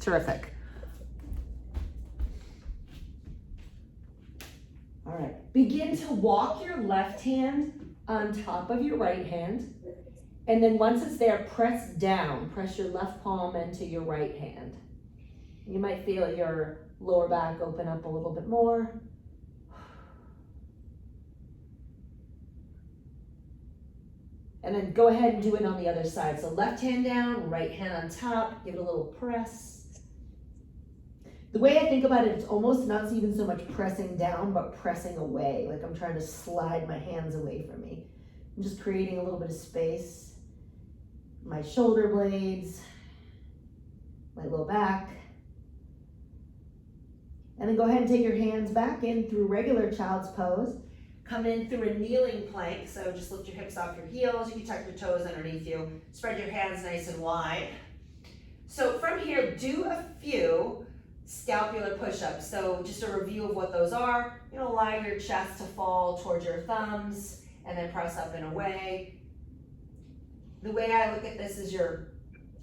Terrific. All right, begin to walk your left hand on top of your right hand. And then once it's there, press down. Press your left palm into your right hand. You might feel your lower back open up a little bit more. And then go ahead and do it on the other side. So left hand down, right hand on top, give it a little press. The way I think about it, it's almost not even so much pressing down, but pressing away. Like I'm trying to slide my hands away from me. I'm just creating a little bit of space. My shoulder blades, my low back. And then go ahead and take your hands back in through regular child's pose. Come in through a kneeling plank, so just lift your hips off your heels. You can tuck your toes underneath you. Spread your hands nice and wide. So from here, do a few scapular push-ups. So just a review of what those are. Allow your chest to fall towards your thumbs and then press up and away. The way I look at this is you're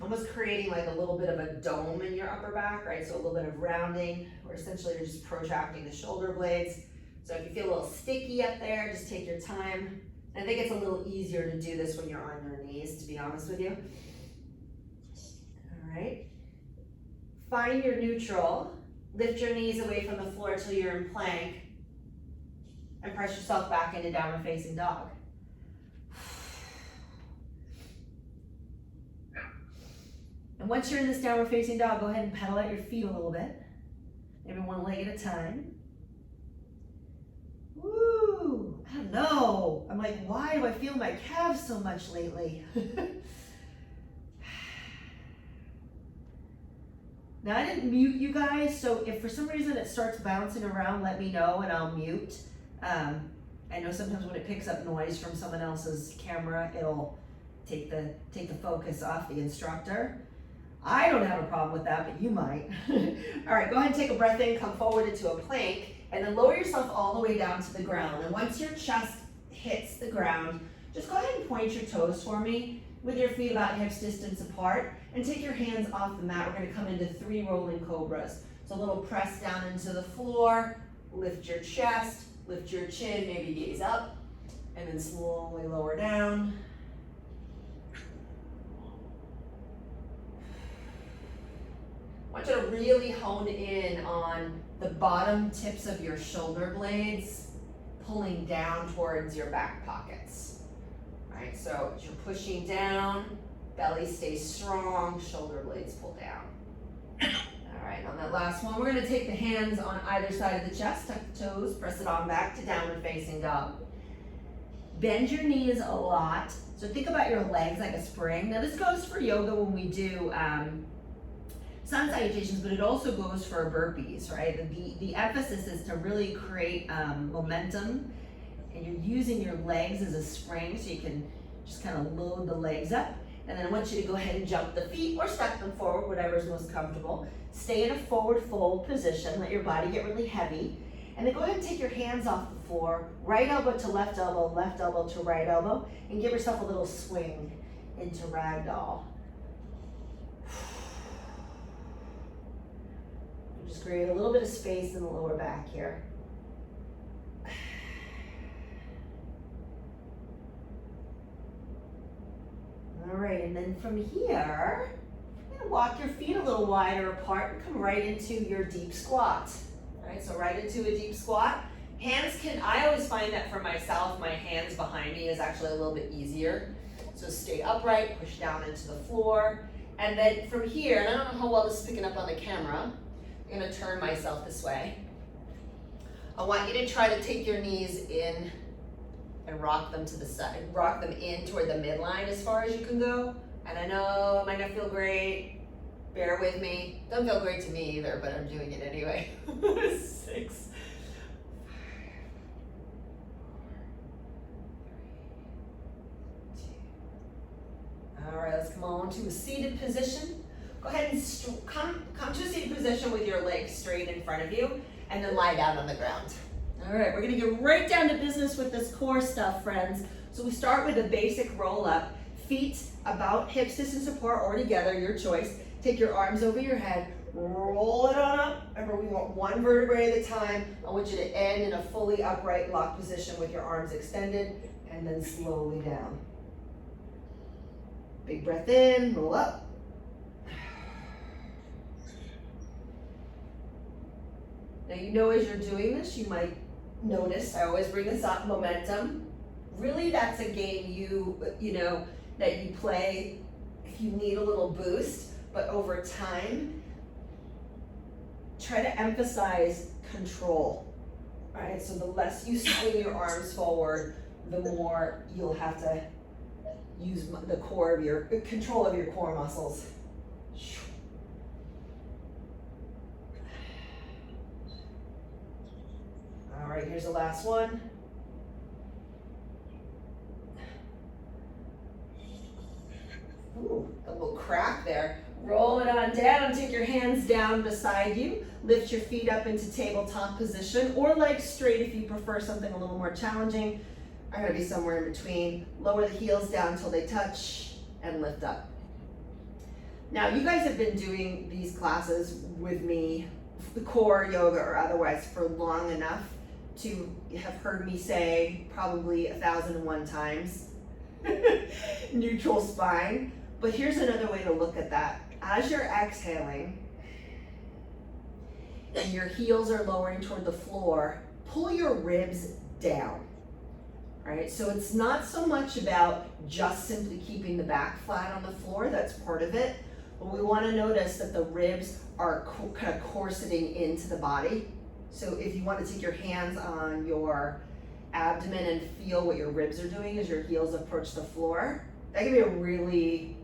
almost creating like a little bit of a dome in your upper back, right? So a little bit of rounding, or essentially you're just protracting the shoulder blades. So if you feel a little sticky up there, just take your time. I think it's a little easier to do this when you're on your knees, to be honest with you. All right. Find your neutral. Lift your knees away from the floor till you're in plank. And press yourself back into downward facing dog. And once you're in this downward facing dog, go ahead and pedal out your feet a little bit. Maybe one leg at a time. Woo! I don't know. I'm like, why do I feel my calves so much lately? Now I didn't mute you guys, so if for some reason it starts bouncing around, let me know and I'll mute. I know sometimes when it picks up noise from someone else's camera, it'll take the focus off the instructor. I don't have a problem with that, but you might. All right, go ahead and take a breath in, come forward into a plank. And then lower yourself all the way down to the ground. And once your chest hits the ground, just go ahead and point your toes for me with your feet about hips distance apart. And take your hands off the mat. We're going to come into 3 rolling cobras. So a little press down into the floor, lift your chest, lift your chin, maybe gaze up, and then slowly lower down. I want you to really hone in on the bottom tips of your shoulder blades, pulling down towards your back pockets. All right, so as you're pushing down, belly stays strong, shoulder blades pull down. All right, on that last one, we're gonna take the hands on either side of the chest, tuck the toes, press it on back to downward facing dog. Bend your knees a lot. So think about your legs like a spring. Now this goes for yoga when we do sun salutations, but it also goes for burpees, right? The emphasis is to really create momentum, and you're using your legs as a spring, so you can just kind of load the legs up. And then I want you to go ahead and jump the feet or step them forward, whatever is most comfortable. Stay in a forward fold position, let your body get really heavy. And then go ahead and take your hands off the floor, right elbow to left elbow to right elbow, and give yourself a little swing into ragdoll. Just create a little bit of space in the lower back here. All right, and then from here, you're gonna walk your feet a little wider apart and come right into your deep squat. All right, so right into a deep squat. Hands can, I always find that for myself, my hands behind me is actually a little bit easier. So stay upright, push down into the floor. And then from here, and I don't know how well this is picking up on the camera, I'm gonna turn myself this way. I want you to try to take your knees in and rock them to the side, rock them in toward the midline as far as you can go. And I know it might not feel great, bear with me. Doesn't feel great to me either, but I'm doing it anyway. 6. All right, let's come on to a seated position. Go ahead and come to a seated position with your legs straight in front of you, and then lie down on the ground. All right, we're gonna get right down to business with this core stuff, friends. So we start with a basic roll up. Feet about hips distance apart or together, your choice. Take your arms over your head, roll it on up. Remember, we want one vertebrae at a time. I want you to end in a fully upright lock position with your arms extended, and then slowly down. Big breath in, roll up. Now you know as you're doing this, you might notice, I always bring this up, momentum. Really, that's a game you know, that you play if you need a little boost, but over time, try to emphasize control, right? So the less you swing your arms forward, the more you'll have to use the core of your, control of your core muscles. All right, here's the last one. Ooh, a little crack there. Roll it on down, take your hands down beside you. Lift your feet up into tabletop position, or legs straight if you prefer something a little more challenging. I'm gonna be somewhere in between. Lower the heels down until they touch and lift up. Now, you guys have been doing these classes with me, the core yoga or otherwise, for long enough to have heard me say probably 1,001 times, neutral spine. But here's another way to look at that. As you're exhaling and your heels are lowering toward the floor, pull your ribs down, right? So it's not so much about just simply keeping the back flat on the floor, that's part of it, but we wanna notice that the ribs are kind of corseting into the body. So if you wanna take your hands on your abdomen and feel what your ribs are doing as your heels approach the floor, that can be a really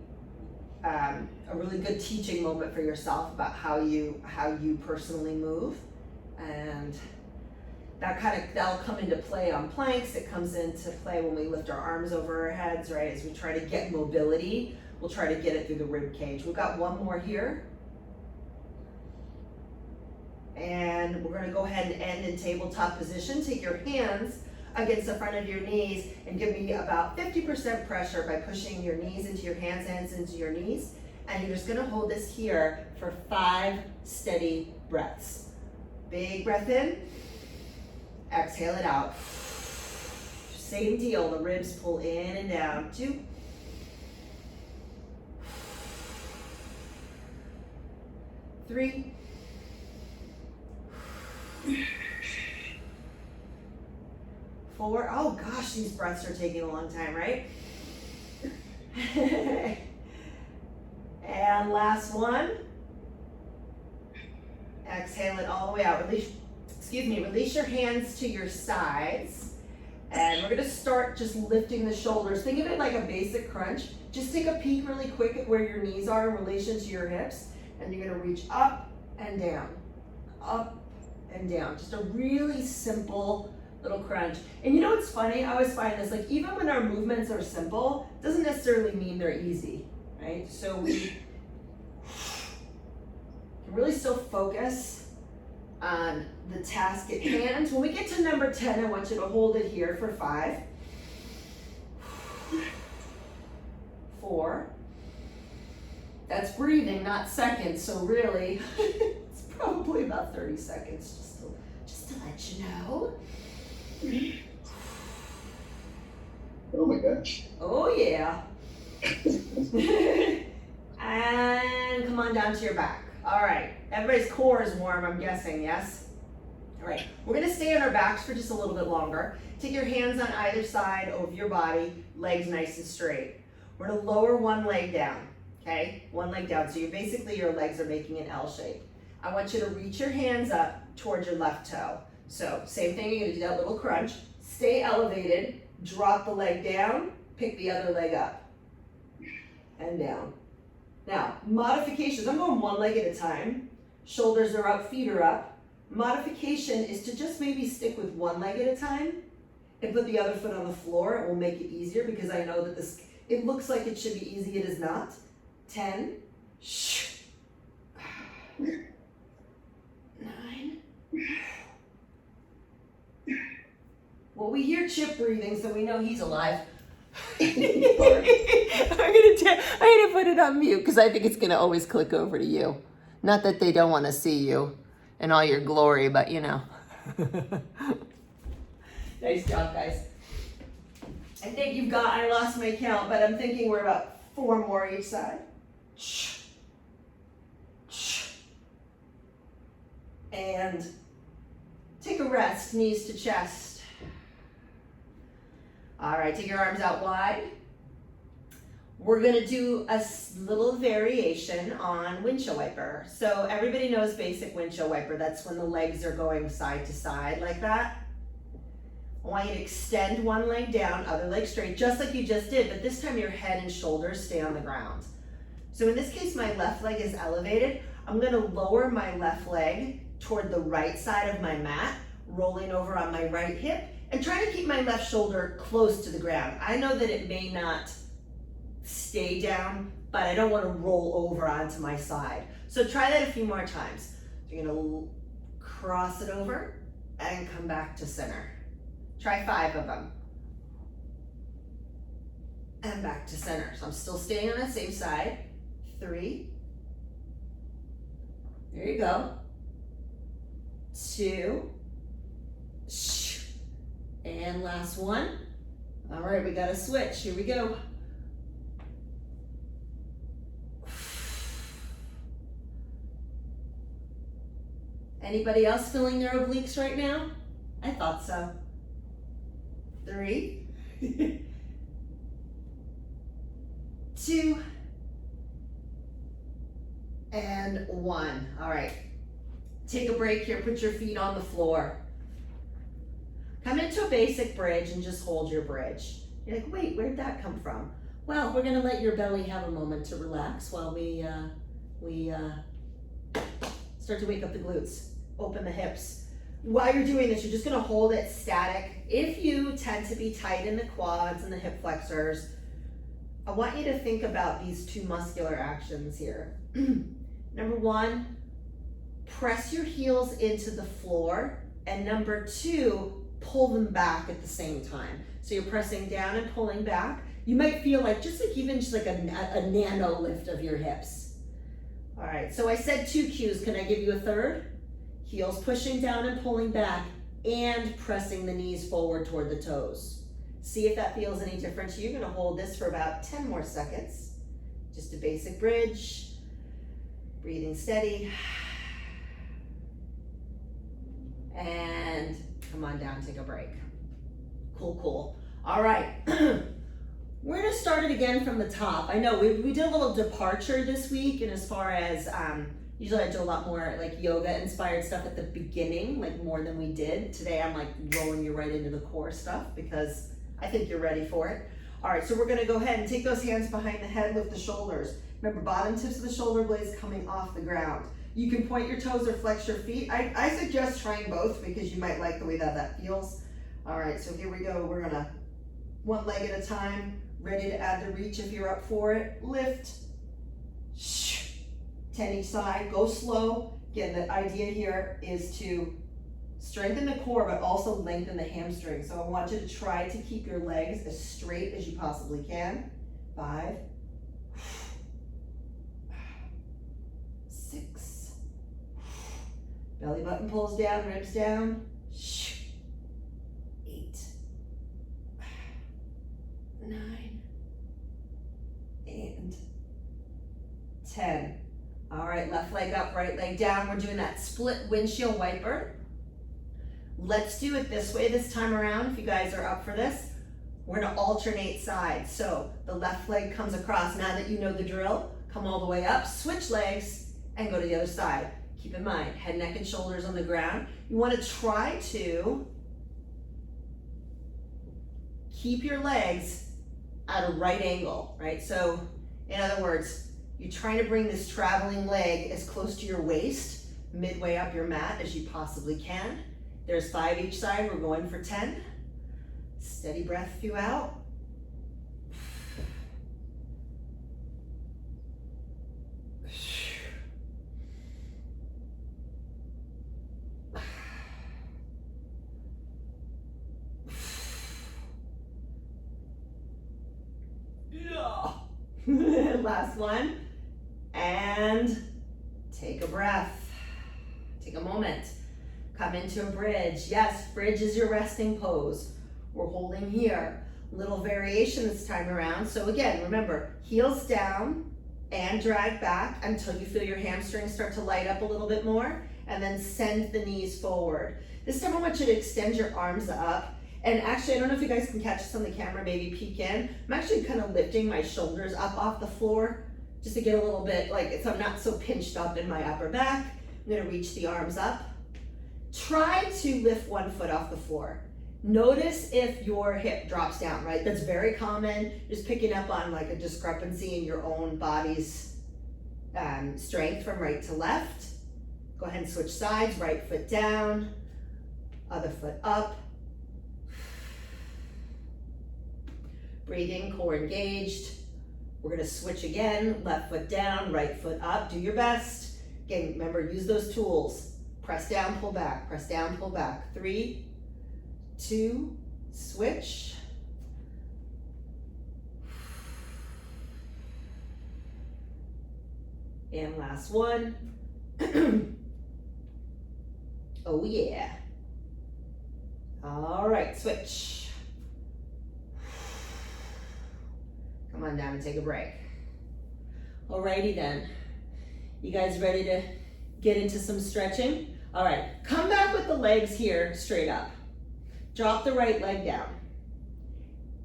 good teaching moment for yourself about how you personally move, and that'll come into play on planks. It comes into play when we lift our arms over our heads, right? As we try to get mobility, we'll try to get it through the rib cage. We've got one more here, and we're going to go ahead and end in tabletop position. Take your hands against the front of your knees and give me about 50% pressure by pushing your knees into your hands into your knees. And you're just gonna hold this here for 5 steady breaths. Big breath in, exhale it out. Same deal, the ribs pull in and down. 2. 3. 4. Oh gosh, these breaths are taking a long time, right? And last one. Exhale it all the way out. Release your hands to your sides. And we're gonna start just lifting the shoulders. Think of it like a basic crunch. Just take a peek really quick at where your knees are in relation to your hips. And you're gonna reach up and down, up and down. Just a really simple little crunch. And you know what's funny? I always find this, like, even when our movements are simple, doesn't necessarily mean they're easy, right? So we can really still focus on the task at hand. When we get to number 10, I want you to hold it here for 5, 4. That's breathing, not seconds, so really, it's probably about 30 seconds, just to let you know. Oh my gosh. Oh yeah. And come on down to your back. All right, everybody's core is warm, I'm guessing, yes? All right, we're gonna stay on our backs for just a little bit longer. Take your hands on either side of your body, legs nice and straight. We're gonna lower one leg down, okay? One leg down, so your legs are making an L shape. I want you to reach your hands up towards your left toe. So same thing, you're gonna do that little crunch. Stay elevated, drop the leg down, pick the other leg up, and down. Now, modifications, I'm going one leg at a time. Shoulders are up, feet are up. Modification is to just maybe stick with one leg at a time and put the other foot on the floor. It will make it easier because I know that it looks like it should be easy, it is not. 10, 9, well, we hear Chip breathing, so we know he's alive. I'm gonna put it on mute because I think it's gonna always click over to you. Not that they don't want to see you in all your glory, but you know. Nice job, guys. I think you've got, I lost my count, but I'm thinking we're about 4 more each side. And take a rest, knees to chest. All right, take your arms out wide. We're gonna do a little variation on windshield wiper. So everybody knows basic windshield wiper. That's when the legs are going side to side like that. I want you to extend one leg down, other leg straight, just like you just did, but this time your head and shoulders stay on the ground. So in this case, my left leg is elevated. I'm gonna lower my left leg toward the right side of my mat, rolling over on my right hip, and try to keep my left shoulder close to the ground. I know that it may not stay down, but I don't want to roll over onto my side. So try that a few more times. So you're gonna cross it over and come back to center. Try 5 of them. And back to center. So I'm still staying on that same side. 3. There you go. 2. And last one. All right, we got to switch. Here we go. Anybody else feeling their obliques right now? I thought so. 3. 2. And 1. All right. Take a break here. Put your feet on the floor. Come into a basic bridge and just hold your bridge. You're like, wait, where'd that come from? Well, we're gonna let your belly have a moment to relax while we start to wake up the glutes, open the hips. While you're doing this, you're just gonna hold it static. If you tend to be tight in the quads and the hip flexors, I want you to think about these 2 muscular actions here. Number 1, press your heels into the floor, and number 2, pull them back at the same time. So you're pressing down and pulling back. You might feel like just like a nano lift of your hips. All right, so I said 2 cues. Can I give you a third? Heels pushing down and pulling back and pressing the knees forward toward the toes. See if that feels any different to you. You're gonna hold this for about 10 more seconds. Just a basic bridge, breathing steady. And come on down, take a break. Cool. All right, we're gonna start it again from the top. I know we did a little departure this week, and as far as, usually I do a lot more like yoga inspired stuff at the beginning, like more than we did. Today I'm like rolling you right into the core stuff because I think you're ready for it. All right, so we're gonna go ahead and take those hands behind the head, lift the shoulders. Remember, bottom tips of the shoulder blades coming off the ground. You can point your toes or flex your feet. I suggest trying both because you might like the way that feels. All right, so here we go. We're gonna, 1 leg at a time, ready to add the reach if you're up for it. Lift, 10 each side, go slow. Again, the idea here is to strengthen the core, but also lengthen the hamstring. So I want you to try to keep your legs as straight as you possibly can. 5, 6, belly button pulls down, ribs down. 8, 9, and 10. All right, left leg up, right leg down. We're doing that split windshield wiper. Let's do it this way this time around. If you guys are up for this, we're gonna alternate sides. So the left leg comes across. Now that you know the drill, come all the way up, switch legs, and go to the other side. Keep in mind, head, neck, and shoulders on the ground. You wanna try to keep your legs at a right angle, right? So in other words, you're trying to bring this traveling leg as close to your waist, midway up your mat as you possibly can. There's 5 each side, we're going for 10. Steady breath few out. Last one. And take a breath. Take a moment. Come into a bridge. Yes, bridge is your resting pose. We're holding here. Little variation this time around. So again, remember, heels down and drag back until you feel your hamstrings start to light up a little bit more, and then send the knees forward. This time I want you to extend your arms up. And actually, I don't know if you guys can catch this on the camera, maybe peek in. I'm actually kind of lifting my shoulders up off the floor just to get a little bit, like, so I'm not so pinched up in my upper back. I'm gonna reach the arms up. Try to lift one foot off the floor. Notice if your hip drops down, right? That's very common. Just picking up on like a discrepancy in your own body's strength from right to left. Go ahead and switch sides, right foot down, other foot up. Breathing, core engaged. We're gonna switch again, left foot down, right foot up. Do your best. Again, remember, use those tools. Press down, pull back, press down, pull back. 3, 2, switch. And last one. Oh yeah. All right, switch. Come on down and take a break. Alrighty then. You guys ready to get into some stretching? All right, come back with the legs here straight up. Drop the right leg down.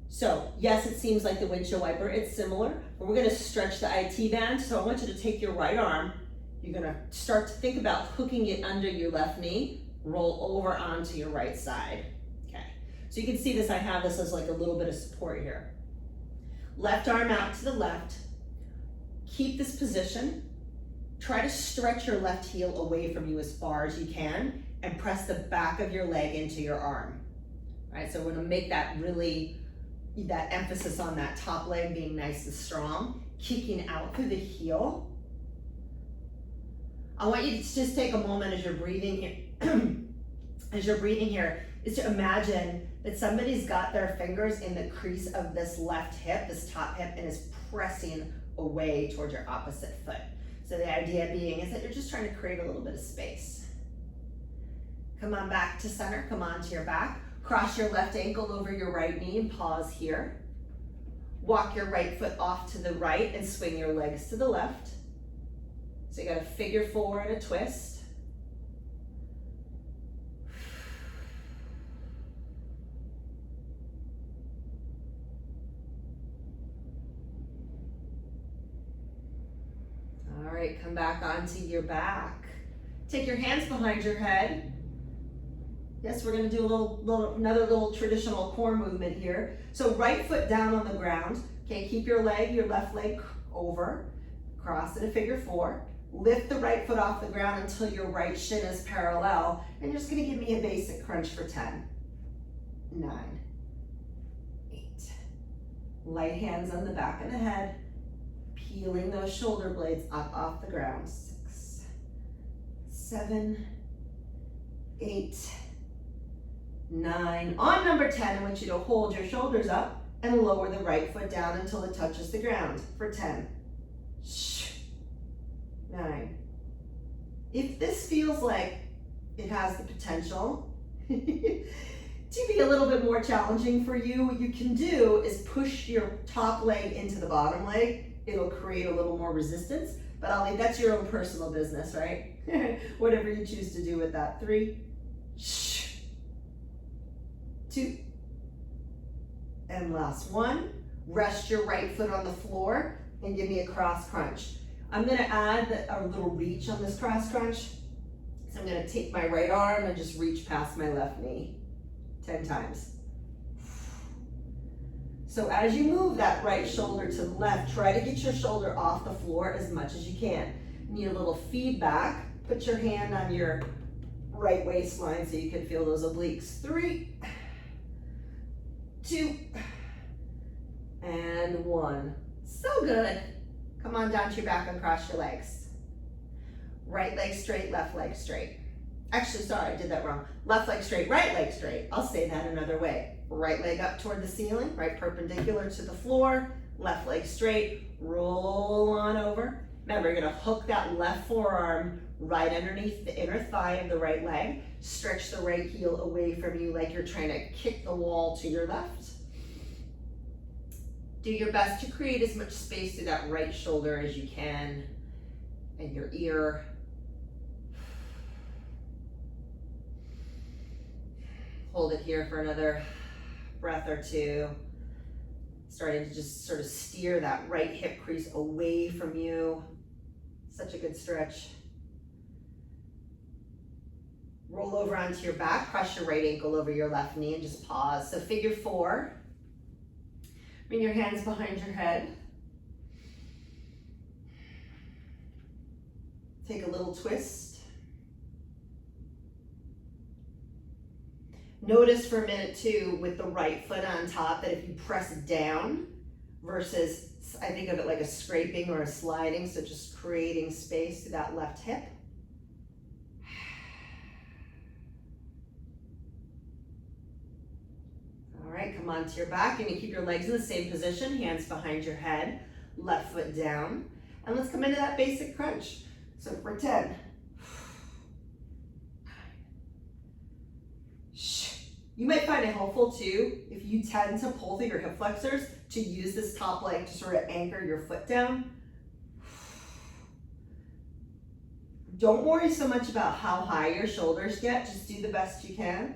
So yes, it seems like the windshield wiper, it's similar, but we're gonna stretch the IT band. So I want you to take your right arm. You're gonna start to think about hooking it under your left knee, roll over onto your right side. Okay, so you can see this, I have this as like a little bit of support here. Left arm out to the left. Keep this position. Try to stretch your left heel away from you as far as you can and press the back of your leg into your arm. All right, so we're gonna make that really, that emphasis on that top leg being nice and strong, kicking out through the heel. I want you to just take a moment as you're breathing here, is to imagine that somebody's got their fingers in the crease of this left hip, this top hip, and is pressing away towards your opposite foot. So the idea being is that you're just trying to create a little bit of space. Come on back to center, come on to your back. Cross your left ankle over your right knee and pause here. Walk your right foot off to the right and swing your legs to the left. So you got a figure 4 and a twist. All right, come back onto your back. Take your hands behind your head. Yes, we're gonna do another little traditional core movement here. So right foot down on the ground. Okay, keep your left leg over. Cross in a figure 4. Lift the right foot off the ground until your right shin is parallel. And you're just gonna give me a basic crunch for 10, 9, 8. Light hands on the back of the head. Peeling those shoulder blades up off the ground. 6, 7, 8, 9. On number 10, I want you to hold your shoulders up and lower the right foot down until it touches the ground for 10, 9. If this feels like it has the potential to be a little bit more challenging for you, what you can do is push your top leg into the bottom leg. It'll create a little more resistance, but that's your own personal business, right? Whatever you choose to do with that. 3, 2, and last one. Rest your right foot on the floor and give me a cross crunch. I'm gonna add a little reach on this cross crunch. So I'm gonna take my right arm and just reach past my left knee 10 times. So as you move that right shoulder to the left, try to get your shoulder off the floor as much as you can. Need a little feedback. Put your hand on your right waistline so you can feel those obliques. 3, 2, and 1. So good. Come on down to your back and cross your legs. Right leg straight, left leg straight. Actually, sorry, I did that wrong. Left leg straight, right leg straight. I'll say that another way. Right leg up toward the ceiling, right perpendicular to the floor. left leg straight, roll on over. Remember, you're gonna hook that left forearm right underneath the inner thigh of the right leg. Stretch the right heel away from you like you're trying to kick the wall to your left. Do your best to create as much space through that right shoulder as you can and your ear. Hold it here for another breath or two. Starting to just sort of steer that right hip crease away from you. Such a good stretch. Roll over onto your back, press your right ankle over your left knee and just pause. So figure 4. Bring your hands behind your head. Take a little twist. Notice for a minute too, with the right foot on top, that if you press down versus, I think of it like a scraping or a sliding, so just creating space through that left hip. All right, come onto your back and you keep your legs in the same position, hands behind your head, left foot down. And let's come into that basic crunch. So for 10. You might find it helpful too, if you tend to pull through your hip flexors, to use this top leg to sort of anchor your foot down. Don't worry so much about how high your shoulders get, just do the best you can.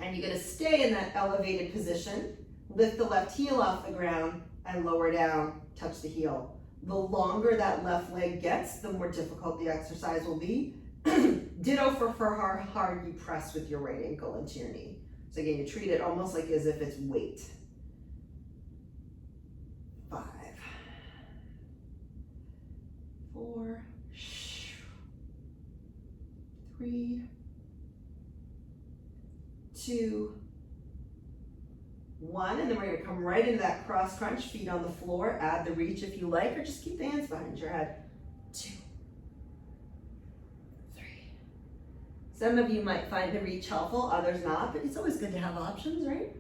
And you're gonna stay in that elevated position. Lift the left heel off the ground and lower down, touch the heel. The longer that left leg gets, the more difficult the exercise will be. Ditto for how hard you press with your right ankle into your knee. So again, you treat it almost like as if it's weight. 5, 4, 3, 2, 1, and then we're gonna come right into that cross crunch, feet on the floor, add the reach if you like, or just keep the hands behind your head. 2, 3. Some of you might find the reach helpful, others not, but it's always good to have options, right?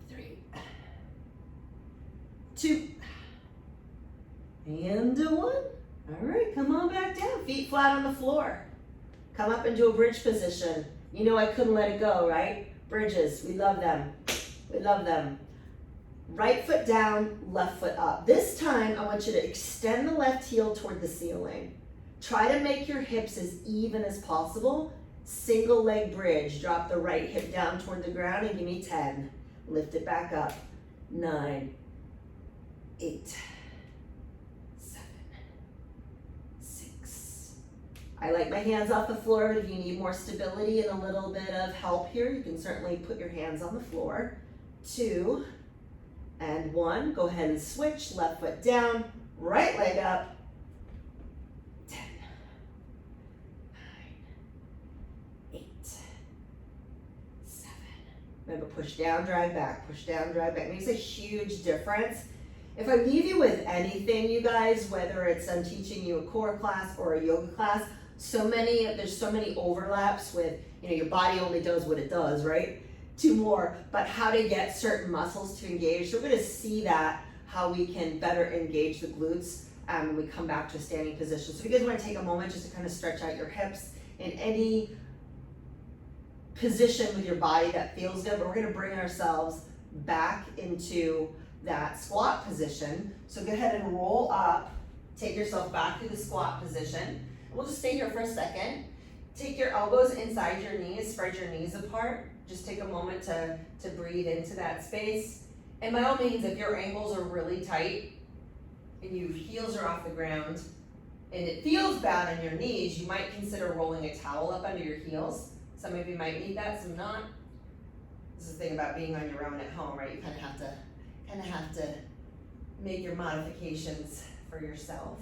3, 2, and 1. All right, come on back down, feet flat on the floor. Come up into a bridge position. You know I couldn't let it go, right? Bridges, we love them. We love them. Right foot down, left foot up. This time, I want you to extend the left heel toward the ceiling. Try to make your hips as even as possible. Single leg bridge. Drop the right hip down toward the ground and give me 10. Lift it back up. 9, 8, 7, 6. I like my hands off the floor, but if you need more stability and a little bit of help here, you can certainly put your hands on the floor. 2 and 1. Go ahead and switch. Left foot down, right leg up. 10, 9, 8, 7. Remember, push down, drag back, push down, drag back. It makes a huge difference. If I leave you with anything, you guys, whether it's I'm teaching you a core class or a yoga class, there's so many overlaps with, your body only does what it does, right? 2 more, but how to get certain muscles to engage. So we're gonna see that, how we can better engage the glutes when we come back to a standing position. So if you guys wanna take a moment just to kind of stretch out your hips in any position with your body that feels good, but we're gonna bring ourselves back into that squat position. So go ahead and roll up, take yourself back to the squat position. We'll just stay here for a second. Take your elbows inside your knees, spread your knees apart. Just take a moment to breathe into that space. And by all means, if your ankles are really tight and your heels are off the ground and it feels bad on your knees, you might consider rolling a towel up under your heels. Some of you might need that, some not. This is the thing about being on your own at home, right? You kind of have to make your modifications for yourself.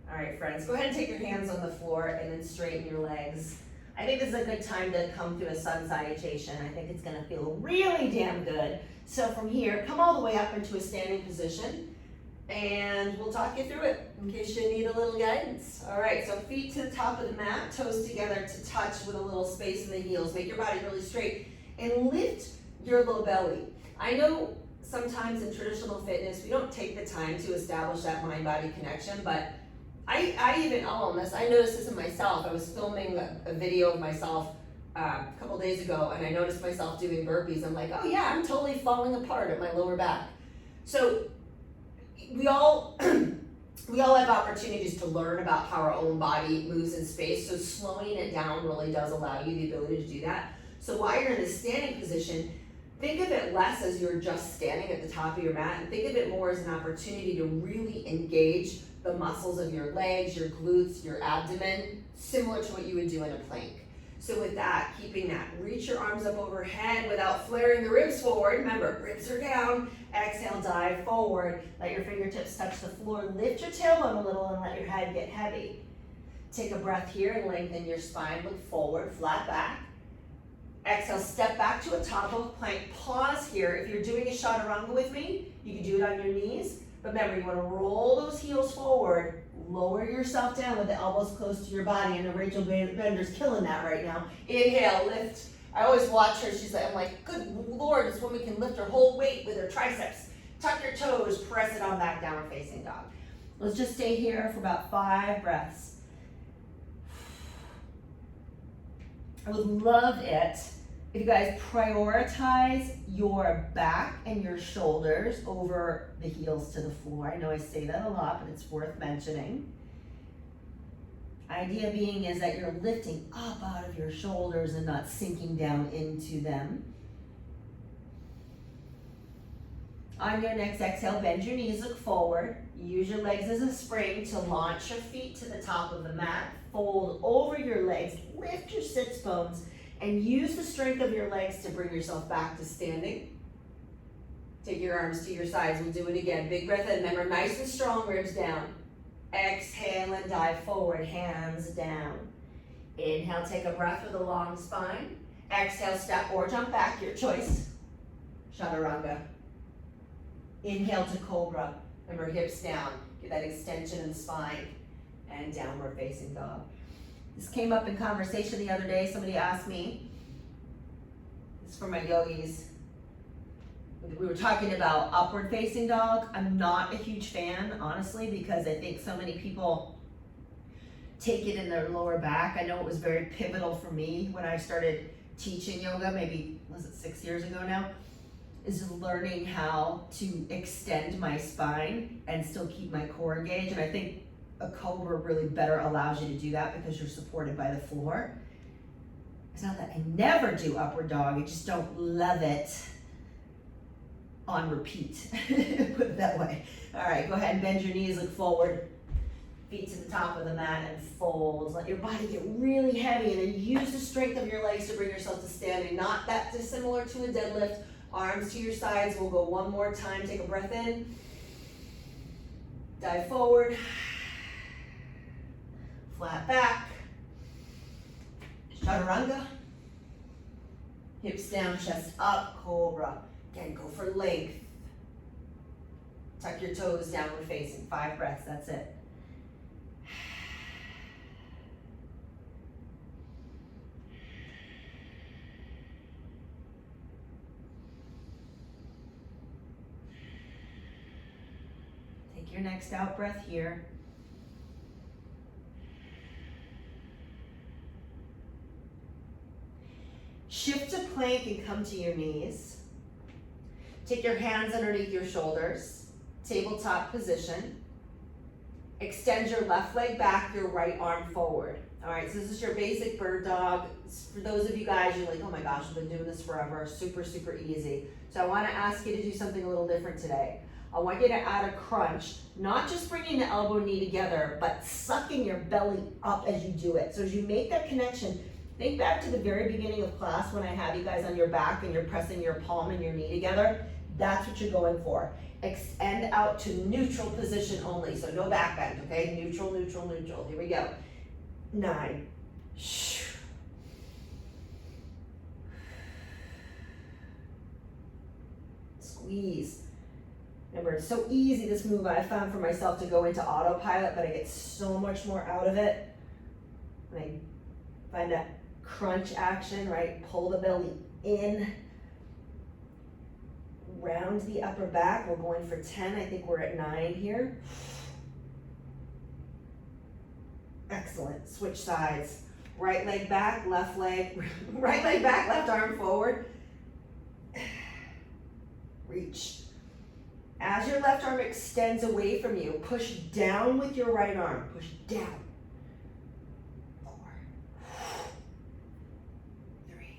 All right, friends, go ahead and take your hands on the floor and then straighten your legs. I think this is a good time to come through a sun salutation. I think it's gonna feel really damn good. So from here, come all the way up into a standing position. and we'll talk you through it in case you need a little guidance. All right, so feet to the top of the mat, toes together to touch with a little space in the heels. Make your body really straight and lift your low belly. I know sometimes in traditional fitness, we don't take the time to establish that mind-body connection, but I'll own this, I noticed this in myself. I was filming a video of myself a couple days ago, and I noticed myself doing burpees. I'm like, oh yeah, I'm totally falling apart at my lower back. So we all have opportunities to learn about how our own body moves in space, so slowing it down really does allow you the ability to do that. So while you're in the standing position, think of it less as you're just standing at the top of your mat, and think of it more as an opportunity to really engage the muscles of your legs, your glutes, your abdomen, similar to what you would do in a plank. So with that, keeping that, reach your arms up overhead without flaring the ribs forward. Remember, ribs are down. Exhale, dive forward. Let your fingertips touch the floor. Lift your tailbone a little and let your head get heavy. Take a breath here and lengthen your spine. Look forward, flat back. Exhale, step back to a top of plank. Pause here. If you're doing a chaturanga with me, you can do it on your knees. But remember, you want to roll those heels forward. Lower yourself down with the elbows close to your body. I know Rachel Bender's killing that right now. Inhale, lift. I always watch her. I'm like, good Lord, this woman can lift her whole weight with her triceps. Tuck your toes, press it on back, downward facing dog. Let's just stay here for about 5 breaths. I would love it if you guys prioritize your back and your shoulders over the heels to the floor. I know I say that a lot, but it's worth mentioning. Idea being is that you're lifting up out of your shoulders and not sinking down into them. On your next exhale, bend your knees, look forward. Use your legs as a spring to launch your feet to the top of the mat. Fold over your legs, lift your sits bones, and use the strength of your legs to bring yourself back to standing. Take your arms to your sides. We'll do it again. Big breath in. Remember, nice and strong, ribs down. Exhale and dive forward, hands down. Inhale, take a breath with a long spine. Exhale, step or jump back, your choice. Chaturanga. Inhale to cobra. Remember, hips down. Get that extension in the spine. And downward facing dog. This came up in conversation the other day. Somebody asked me, this is for my yogis. We were talking about upward facing dog. I'm not a huge fan, honestly, because I think so many people take it in their lower back. I know it was very pivotal for me when I started teaching yoga, maybe, was it 6 years ago now? Is learning how to extend my spine and still keep my core engaged. And I think a cobra really better allows you to do that because you're supported by the floor. It's not that I never do upward dog, I just don't love it on repeat, put it that way. All right, go ahead and bend your knees, look forward. Feet to the top of the mat and fold. Let your body get really heavy and then use the strength of your legs to bring yourself to standing. Not that dissimilar to a deadlift. Arms to your sides. We'll go one more time. Take a breath in. Dive forward. Flat back. Chaturanga. Hips down, chest up, cobra. Again, go for length. Tuck your toes, downward facing. 5 breaths, that's it. Take your next out breath here. Shift to plank and come to your knees. Take your hands underneath your shoulders. Tabletop position. Extend your left leg back, your right arm forward. All right, so this is your basic bird dog. For those of you guys, you're like, oh my gosh, I've been doing this forever. Super, super easy. So I want to ask you to do something a little different today. I want you to add a crunch, not just bringing the elbow knee together, but sucking your belly up as you do it. So as you make that connection, think back to the very beginning of class when I have you guys on your back and you're pressing your palm and your knee together. That's what you're going for. Extend out to neutral position only, so no back bend, okay? Neutral, neutral, neutral. Here we go. 9. Squeeze. Remember, it's so easy, this move I found for myself to go into autopilot, but I get so much more out of it. When I find that crunch action, right? Pull the belly in, round the upper back. We're going for 10. I think we're at 9 here. Excellent. Switch sides. Right leg back, left leg, right leg back, left arm forward. Reach. As your left arm extends away from you, push down with your right arm. Push down. 4, 3.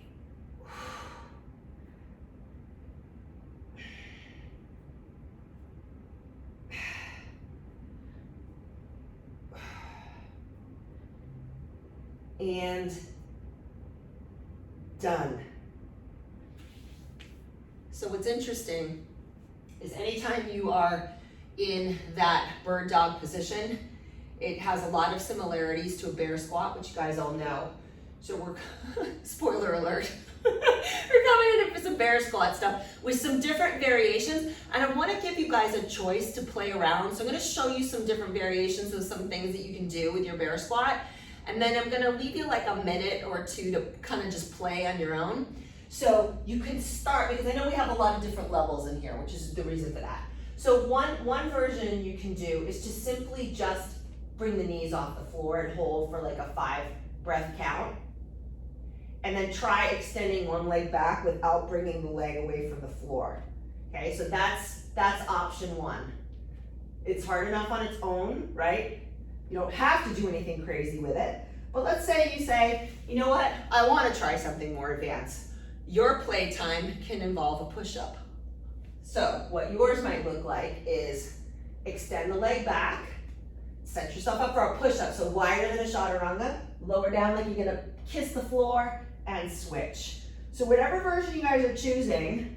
And done. So what's interesting is anytime you are in that bird dog position, it has a lot of similarities to a bear squat, which you guys all know. So we're, spoiler alert, we're coming in for some bear squat stuff with some different variations, and I want to give you guys a choice to play around. So I'm going to show you some different variations of some things that you can do with your bear squat. And then I'm gonna leave you like a minute or 2 to kind of just play on your own. So you can start, because I know we have a lot of different levels in here, which is the reason for that. So one version you can do is to simply just bring the knees off the floor and hold for like a 5 breath count. And then try extending one leg back without bringing the leg away from the floor. Okay, so that's option 1. It's hard enough on its own, right? You don't have to do anything crazy with it. But let's say you say, you know what, I want to try something more advanced. Your playtime can involve a push-up. So what yours might look like is extend the leg back, set yourself up for a push-up. So wider than a chaturanga, lower down like you're gonna kiss the floor, and switch. So whatever version you guys are choosing,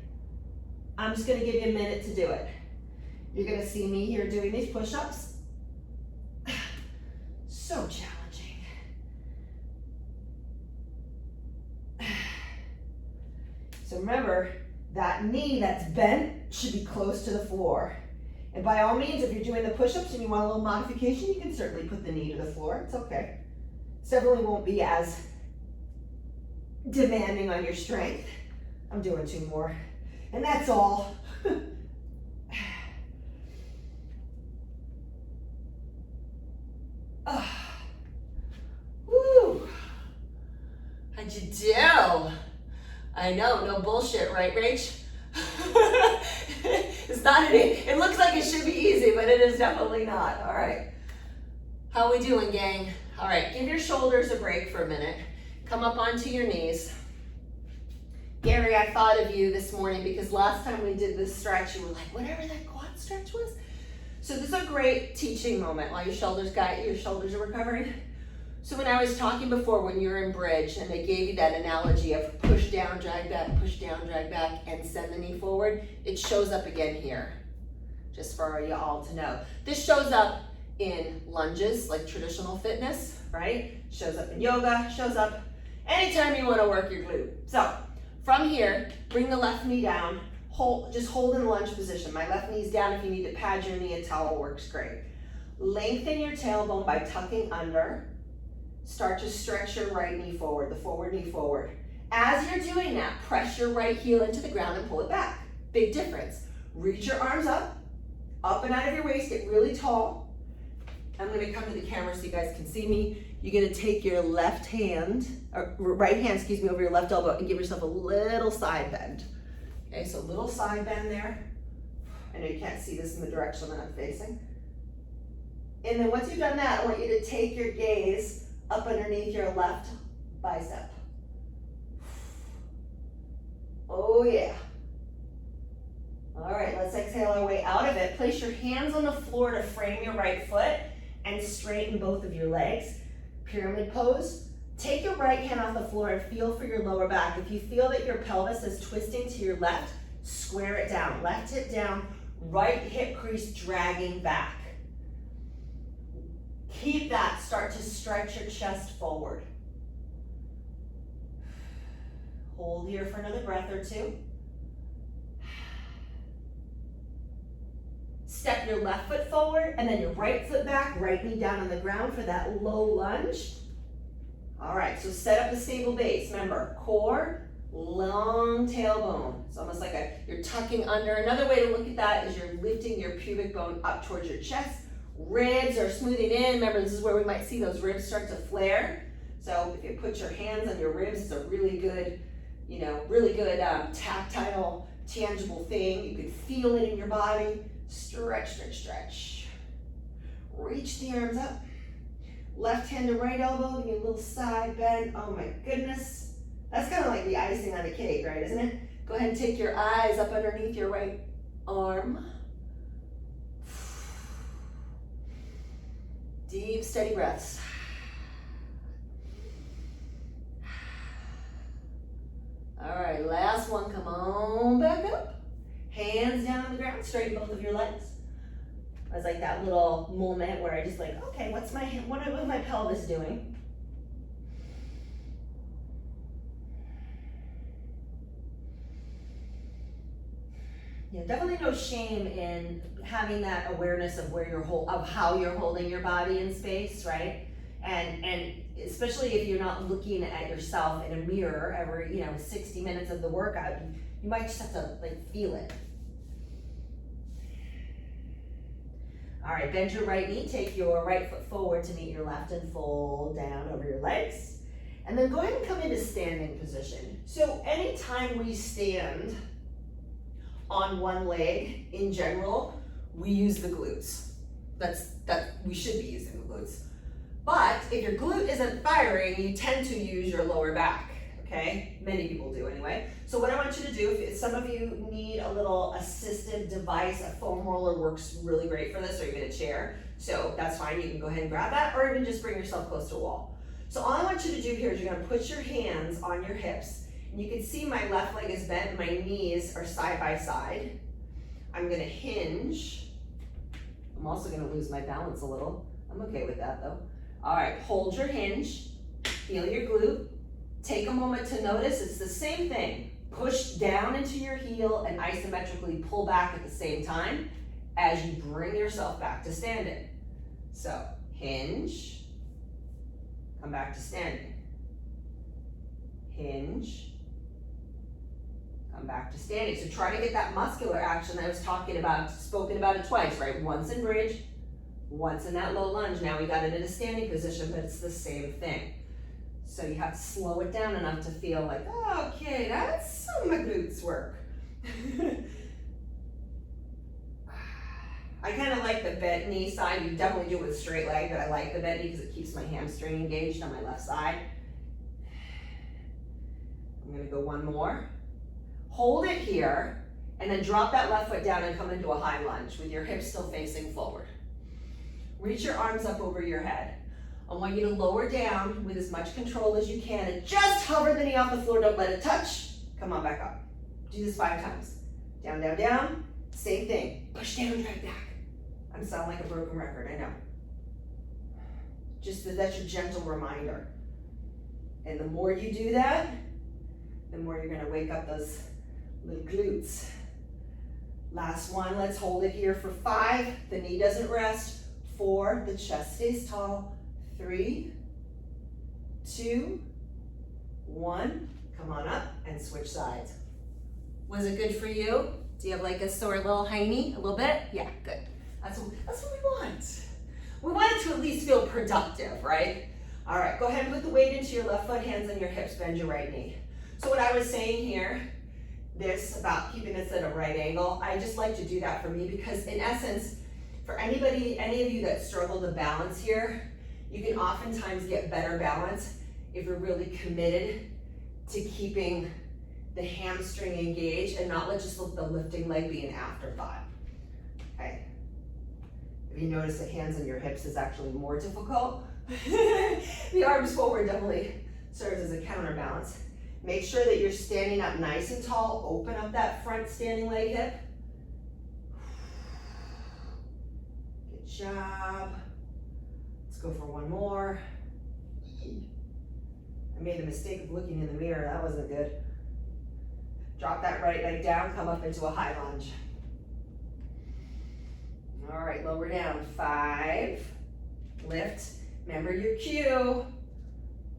I'm just gonna give you a minute to do it. You're gonna see me here doing these push-ups. So challenging. So remember, that knee that's bent should be close to the floor. And by all means, if you're doing the push-ups and you want a little modification, you can certainly put the knee to the floor. It's okay. Definitely won't be as demanding on your strength. I'm doing 2 more. And that's all. Woo! How'd you do? I know, no bullshit, right, Rach? It's not any, it looks like it should be easy, but it is definitely not. All right. How we doing, gang? All right, give your shoulders a break for a minute. Come up onto your knees. Gary, I thought of you this morning because last time we did this stretch, you were like, whatever that quad stretch was. So this is a great teaching moment while your shoulders are recovering. So when I was talking before, when you're in bridge and they gave you that analogy of push down, drag back, and send the knee forward, it shows up again here, just for you all to know. This shows up in lunges, like traditional fitness, right? Shows up in yoga, shows up anytime you want to work your glute. So from here, bring the left knee down, just hold in the lunge position. My left knee's down. If you need to pad your knee, a towel works great. Lengthen your tailbone by tucking under. Start to stretch your right knee forward, the forward knee forward. As you're doing that, press your right heel into the ground and pull it back. Big difference. Reach your arms up and out of your waist, get really tall. I'm gonna come to the camera so you guys can see me. You're gonna take your left hand, or right hand, excuse me, over your left elbow and give yourself a little side bend. Okay, so a little side bend there. I know you can't see this in the direction that I'm facing. And then once you've done that, I want you to take your gaze up underneath your left bicep. Oh yeah. All right, let's exhale our way out of it. Place your hands on the floor to frame your right foot and straighten both of your legs. Pyramid pose. Take your right hand off the floor and feel for your lower back. If you feel that your pelvis is twisting to your left, square it down. Left hip down, right hip crease dragging back. Keep that. Start to stretch your chest forward. Hold here for another breath or 2. step your left foot forward and then your right foot back, right knee down on the ground for that low lunge. All right, so set up the stable base. Remember, core, long tailbone. It's almost like you're tucking under. Another way to look at that is you're lifting your pubic bone up towards your chest. Ribs are smoothing in. Remember, this is where we might see those ribs start to flare. So if you put your hands on your ribs, it's a really good, tactile, tangible thing. You can feel it in your body. Stretch, stretch, stretch. Reach the arms up. Left hand to right elbow, give me a little side bend. Oh my goodness. That's kind of like the icing on the cake, right, isn't it? Go ahead and take your eyes up underneath your right arm. Deep, steady breaths. All right, last one, come on back up. Hands down on the ground, straighten both of your legs. I was like that little moment where I just like, okay, what is my pelvis doing? Yeah, definitely no shame in having that awareness of where of how you're holding your body in space, right? And especially if you're not looking at yourself in a mirror every 60 minutes of the workout, you might just have to like feel it. All right, bend your right knee, take your right foot forward to meet your left and fold down over your legs. And then go ahead and come into standing position. So anytime we stand on one leg, in general, we use the glutes. We should be using the glutes. But if your glute isn't firing, you tend to use your lower back, okay? Many people do anyway. So what I want you to do, if some of you need a little assistive device, a foam roller works really great for this, or even a chair. So that's fine, you can go ahead and grab that, or even just bring yourself close to a wall. So all I want you to do here is you're gonna put your hands on your hips. And you can see my left leg is bent, my knees are side by side. I'm gonna hinge. I'm also gonna lose my balance a little. I'm okay with that though. All right, hold your hinge, feel your glute. Take a moment to notice it's the same thing. Push down into your heel and isometrically pull back at the same time as you bring yourself back to standing. So hinge, come back to standing. Hinge, come back to standing. So try to get that muscular action I was talking about, spoken about it twice, right? Once in bridge, once in that low lunge. Now we got it in a standing position, but it's the same thing. So you have to slow it down enough to feel like, oh, okay, that's how my glutes work. I kind of like the bent knee side. You definitely do it with a straight leg, but I like the bent knee because it keeps my hamstring engaged on my left side. I'm gonna go one more. Hold it here, and then drop that left foot down and come into a high lunge with your hips still facing forward. Reach your arms up over your head. I want you to lower down with as much control as you can and just hover the knee off the floor, don't let it touch. Come on back up. Do this 5 times. Down, down, down. Same thing. Push down, drag back. I sound like a broken record, I know. Just that's your gentle reminder. And the more you do that, the more you're gonna wake up those little glutes. Last one, let's hold it here for 5. The knee doesn't rest. 4, the chest stays tall. 3, 2, 1. Come on up and switch sides. Was it good for you? Do you have like a sore little hiney? A little bit? Yeah, good. That's what we want. We want it to at least feel productive, right? All right, go ahead and put the weight into your left foot, hands on your hips, bend your right knee. So what I was saying here, this about keeping this at a right angle, I just like to do that for me because in essence, for any of you that struggle to balance here, you can oftentimes get better balance if you're really committed to keeping the hamstring engaged and not let just the lifting leg be an afterthought. Okay. If you notice the hands on your hips is actually more difficult, the arms forward definitely serves as a counterbalance. Make sure that you're standing up nice and tall. Open up that front standing leg hip. Good job. Let's go for one more. I made the mistake of looking in the mirror. That wasn't good. Drop that right leg down, come up into a high lunge. All right, lower down, 5, lift, remember your cue.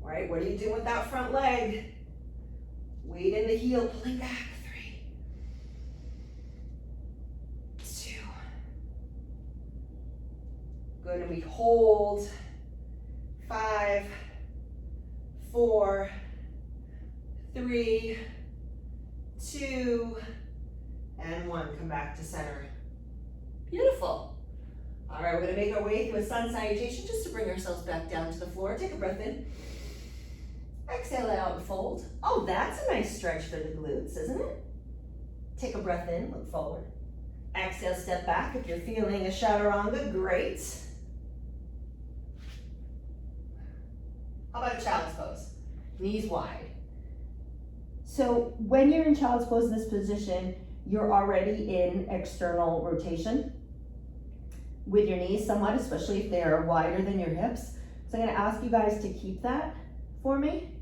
All right, what are you doing with that front leg? Weight in the heel, pulling back, 3, 2. Good, and we hold, 5, 4, 3, 2, and 1. Come back to center. Beautiful. All right, we're gonna make our way through a sun salutation just to bring ourselves back down to the floor. Take a breath in. Exhale out and fold. Oh, that's a nice stretch for the glutes, isn't it? Take a breath in, look forward. Exhale, step back. If you're feeling a chaturanga, great. How about a child's pose? Knees wide. So when you're in child's pose in this position, you're already in external rotation with your knees somewhat, especially if they are wider than your hips. So I'm gonna ask you guys to keep that for me,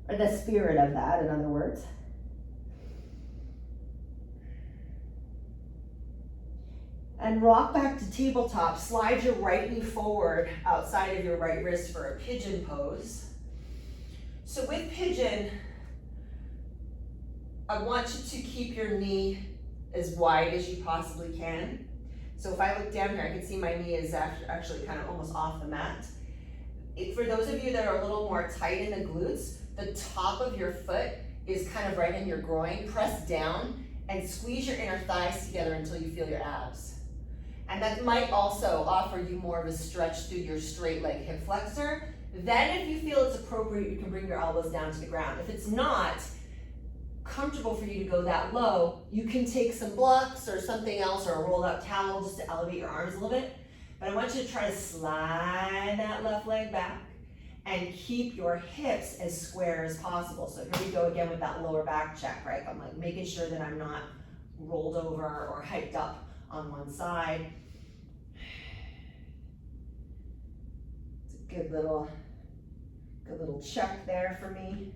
or the spirit of that, in other words. And rock back to tabletop. Slide your right knee forward outside of your right wrist for a pigeon pose. So with pigeon, I want you to keep your knee as wide as you possibly can. So if I look down here, I can see my knee is actually kind of almost off the mat. For those of you that are a little more tight in the glutes, the top of your foot is kind of right in your groin. Press down and squeeze your inner thighs together until you feel your abs. And that might also offer you more of a stretch through your straight leg hip flexor. Then if you feel it's appropriate, you can bring your elbows down to the ground. If it's not comfortable for you to go that low, you can take some blocks or something else or a rolled up towel just to elevate your arms a little bit. But I want you to try to slide that left leg back and keep your hips as square as possible. So here we go again with that lower back check, right? I'm like making sure that I'm not rolled over or hiked up on one side. It's a good little check there for me.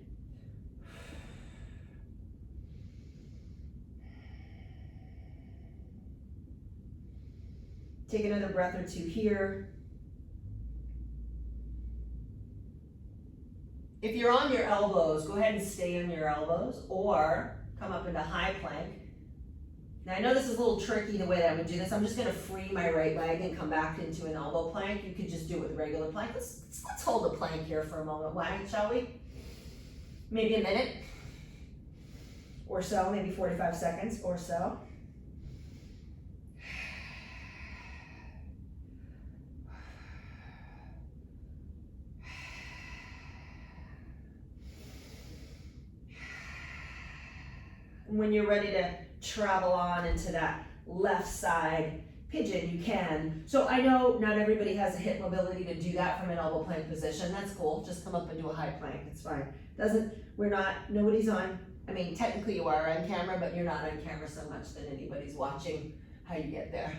Take another breath or two here. If you're on your elbows, go ahead and stay on your elbows or come up into high plank. Now I know this is a little tricky the way that I'm gonna do this. I'm just gonna free my right leg and come back into an elbow plank. You could just do it with a regular plank. Let's hold the plank here for a moment, shall we? Maybe a minute or so, maybe 45 seconds or so. When you're ready to travel on into that left side pigeon, you can. So I know not everybody has a hip mobility to do that from an elbow plank position. That's cool. Just come up and do a high plank. It's fine. Nobody's on. I mean, technically you are on camera, but you're not on camera so much that anybody's watching how you get there.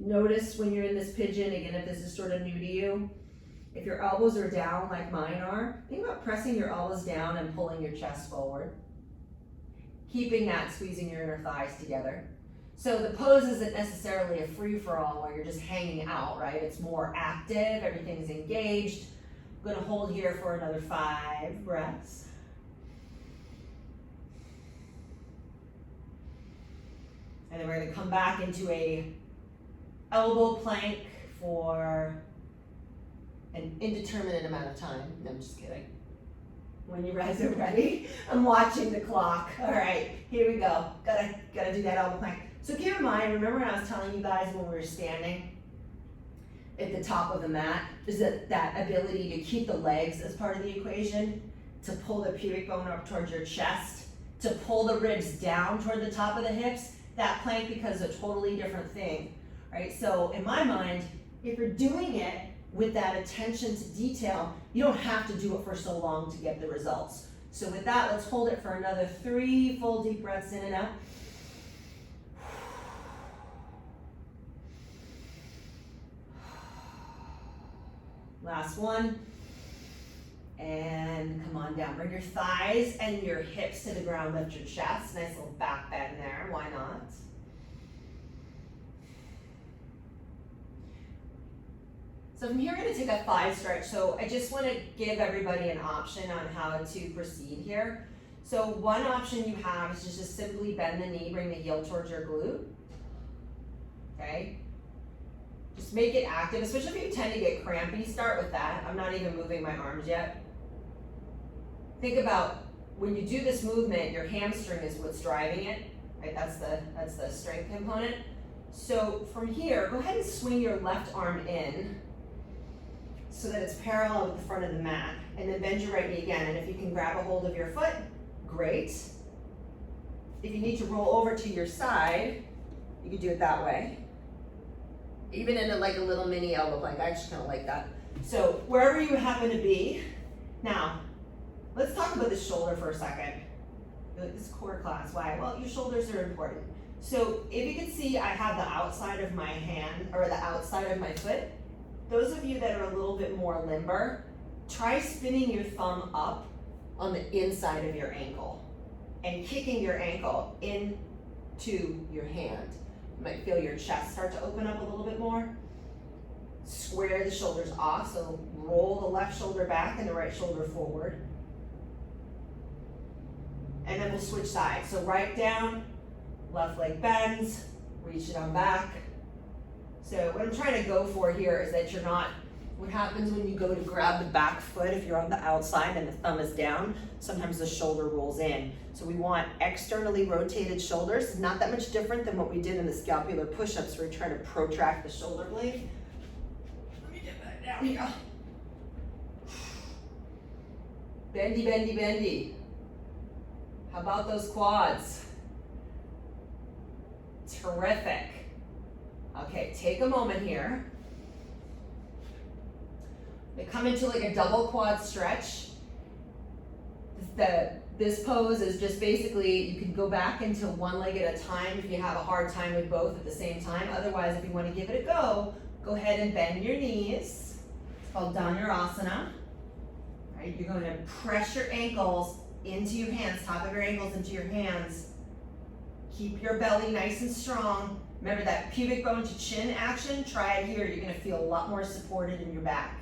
Notice when you're in this pigeon, again, if this is sort of new to you, if your elbows are down like mine are, think about pressing your elbows down and pulling your chest forward. Keeping that, squeezing your inner thighs together. So the pose isn't necessarily a free-for-all where you're just hanging out, right? It's more active, everything's engaged. I'm gonna hold here for another 5 breaths. And then we're gonna come back into a elbow plank for an indeterminate amount of time. No, I'm just kidding. When you guys are ready, I'm watching the clock. All right, here we go. Gotta do that elbow plank. So keep in mind, remember when I was telling you guys when we were standing at the top of the mat, is that ability to keep the legs as part of the equation, to pull the pubic bone up towards your chest, to pull the ribs down toward the top of the hips. That plank becomes a totally different thing. Right, so in my mind, if you're doing it with that attention to detail, you don't have to do it for so long to get the results. So with that, let's hold it for another 3 full deep breaths in and out. Last one. And come on down. Bring your thighs and your hips to the ground. Lift your chest. Nice little back bend there. Why not? So from here, we're gonna take a thigh stretch. So I just wanna give everybody an option on how to proceed here. So one option you have is just to simply bend the knee, bring the heel towards your glute. Okay? Just make it active, especially if you tend to get crampy, start with that. I'm not even moving my arms yet. Think about when you do this movement, your hamstring is what's driving it, right? That's the strength component. So from here, go ahead and swing your left arm in so that it's parallel with the front of the mat, and then bend your right knee again. And if you can grab a hold of your foot, great. If you need to roll over to your side, you can do it that way. Even in like a little mini elbow plank, I just kind of like that. So wherever you happen to be, now let's talk about the shoulder for a second. This core class, why? Well, your shoulders are important. So if you can see, I have the outside of my hand or the outside of my foot. Those of you that are a little bit more limber, try spinning your thumb up on the inside of your ankle and kicking your ankle into your hand. You might feel your chest start to open up a little bit more. Square the shoulders off, so roll the left shoulder back and the right shoulder forward. And then we'll switch sides. So right down, left leg bends, reach it on back. So what I'm trying to go for here is that you're not, what happens when you go to grab the back foot, if you're on the outside and the thumb is down, sometimes the shoulder rolls in. So we want externally rotated shoulders. It's not that much different than what we did in the scapular push-ups where we're trying to protract the shoulder blade. Let me get that down here. Bendy, bendy, bendy. How about those quads? Terrific. Okay, take a moment here. They come into like a double quad stretch. This pose is just basically, you can go back into one leg at a time if you have a hard time with both at the same time. Otherwise, if you want to give it a go ahead and bend your knees. It's called Dhanurasana. Right, you're going to press your ankles into your hands, top of your ankles into your hands. Keep your belly nice and strong. Remember that pubic bone to chin action? Try it here. You're going to feel a lot more supported in your back.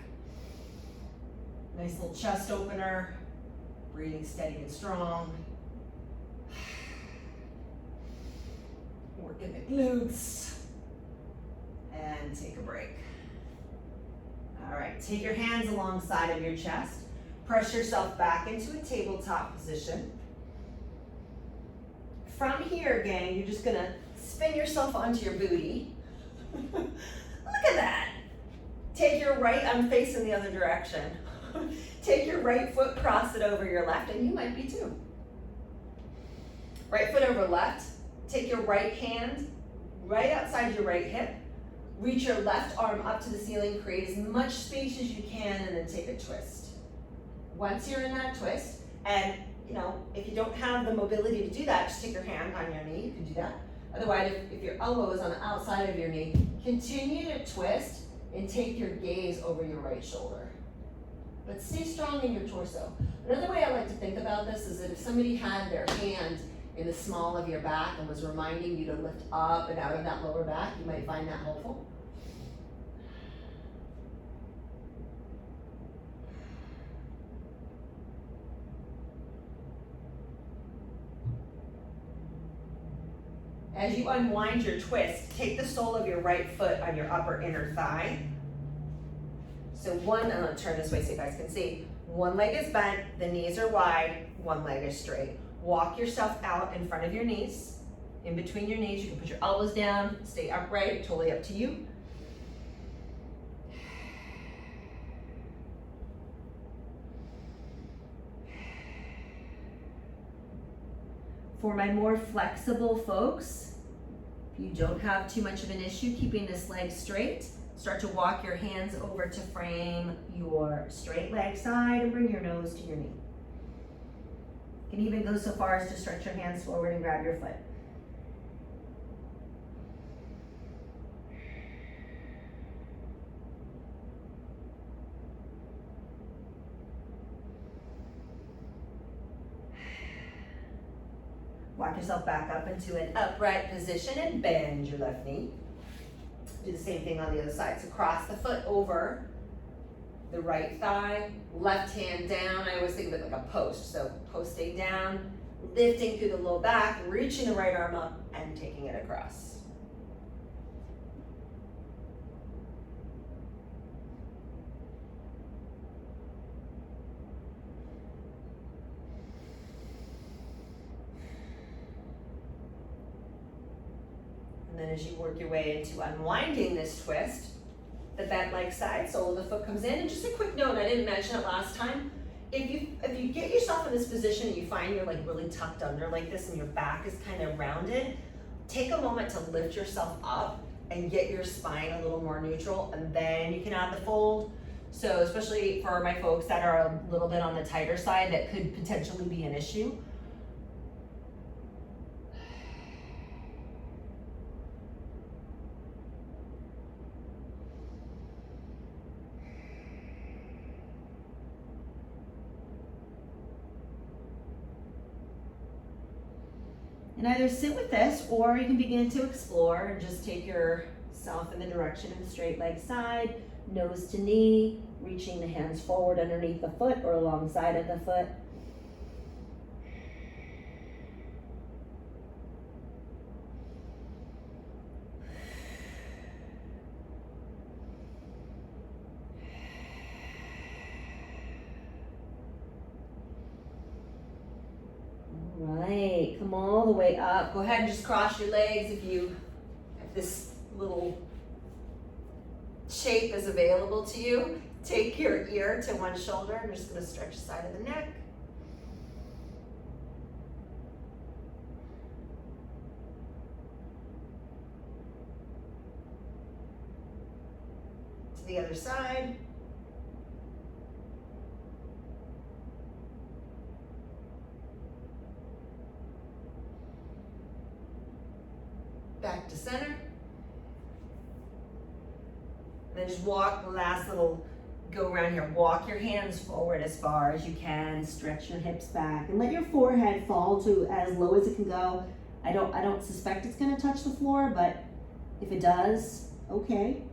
Nice little chest opener. Breathing steady and strong. Working the glutes. And take a break. All right, take your hands alongside of your chest. Press yourself back into a tabletop position. From here, gang, you're just gonna spin yourself onto your booty. Look at that. Take your right, I'm facing the other direction. Take your right foot, cross it over your left, and you might be too. Right foot over left. Take your right hand right outside your right hip. Reach your left arm up to the ceiling, create as much space as you can, and then take a twist. Once you're in that twist, and you know, if you don't have the mobility to do that, just take your hand on your knee, you can do that. Otherwise, if your elbow is on the outside of your knee, continue to twist and take your gaze over your right shoulder. But stay strong in your torso. Another way I like to think about this is that if somebody had their hand in the small of your back and was reminding you to lift up and out of that lower back, you might find that helpful. As you unwind your twist, take the sole of your right foot on your upper inner thigh. So I'm gonna turn this way so you guys can see. One leg is bent, the knees are wide, one leg is straight. Walk yourself out in front of your knees. In between your knees, you can put your elbows down, stay upright, totally up to you. For my more flexible folks, if you don't have too much of an issue keeping this leg straight, start to walk your hands over to frame your straight leg side and bring your nose to your knee. You can even go so far as to stretch your hands forward and grab your foot. rock yourself back up into an upright position and bend your left knee. Do the same thing on the other side. So cross the foot over the right thigh, left hand down. I always think of it like a post. So posting down, lifting through the low back, reaching the right arm up and taking it across. And then as you work your way into unwinding this twist, the bent leg side, sole of the foot comes in. And just a quick note, I didn't mention it last time. If you get yourself in this position and you find you're like really tucked under like this and your back is kind of rounded, take a moment to lift yourself up and get your spine a little more neutral, and then you can add the fold. So especially for my folks that are a little bit on the tighter side, that could potentially be an issue. And either sit with this, or you can begin to explore and just take yourself in the direction of the straight leg side, nose to knee, reaching the hands forward underneath the foot or alongside of the foot. Right, come all the way up. Go ahead and just cross your legs if this little shape is available to you. Take your ear to one shoulder. I'm just going to stretch the side of the neck. To the other side. Back to center. And then just walk the last little go around here. Walk your hands forward as far as you can. Stretch your hips back and let your forehead fall to as low as it can go. I don't suspect it's gonna touch the floor, but if it does, okay.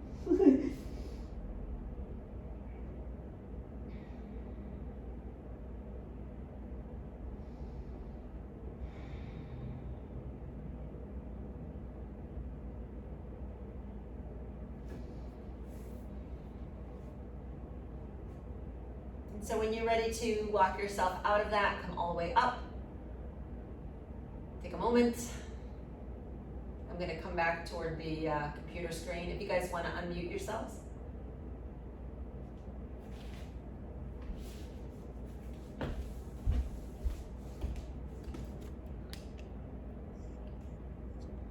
So when you're ready to walk yourself out of that, come all the way up. Take a moment. I'm gonna come back toward the computer screen. If you guys wanna unmute yourselves.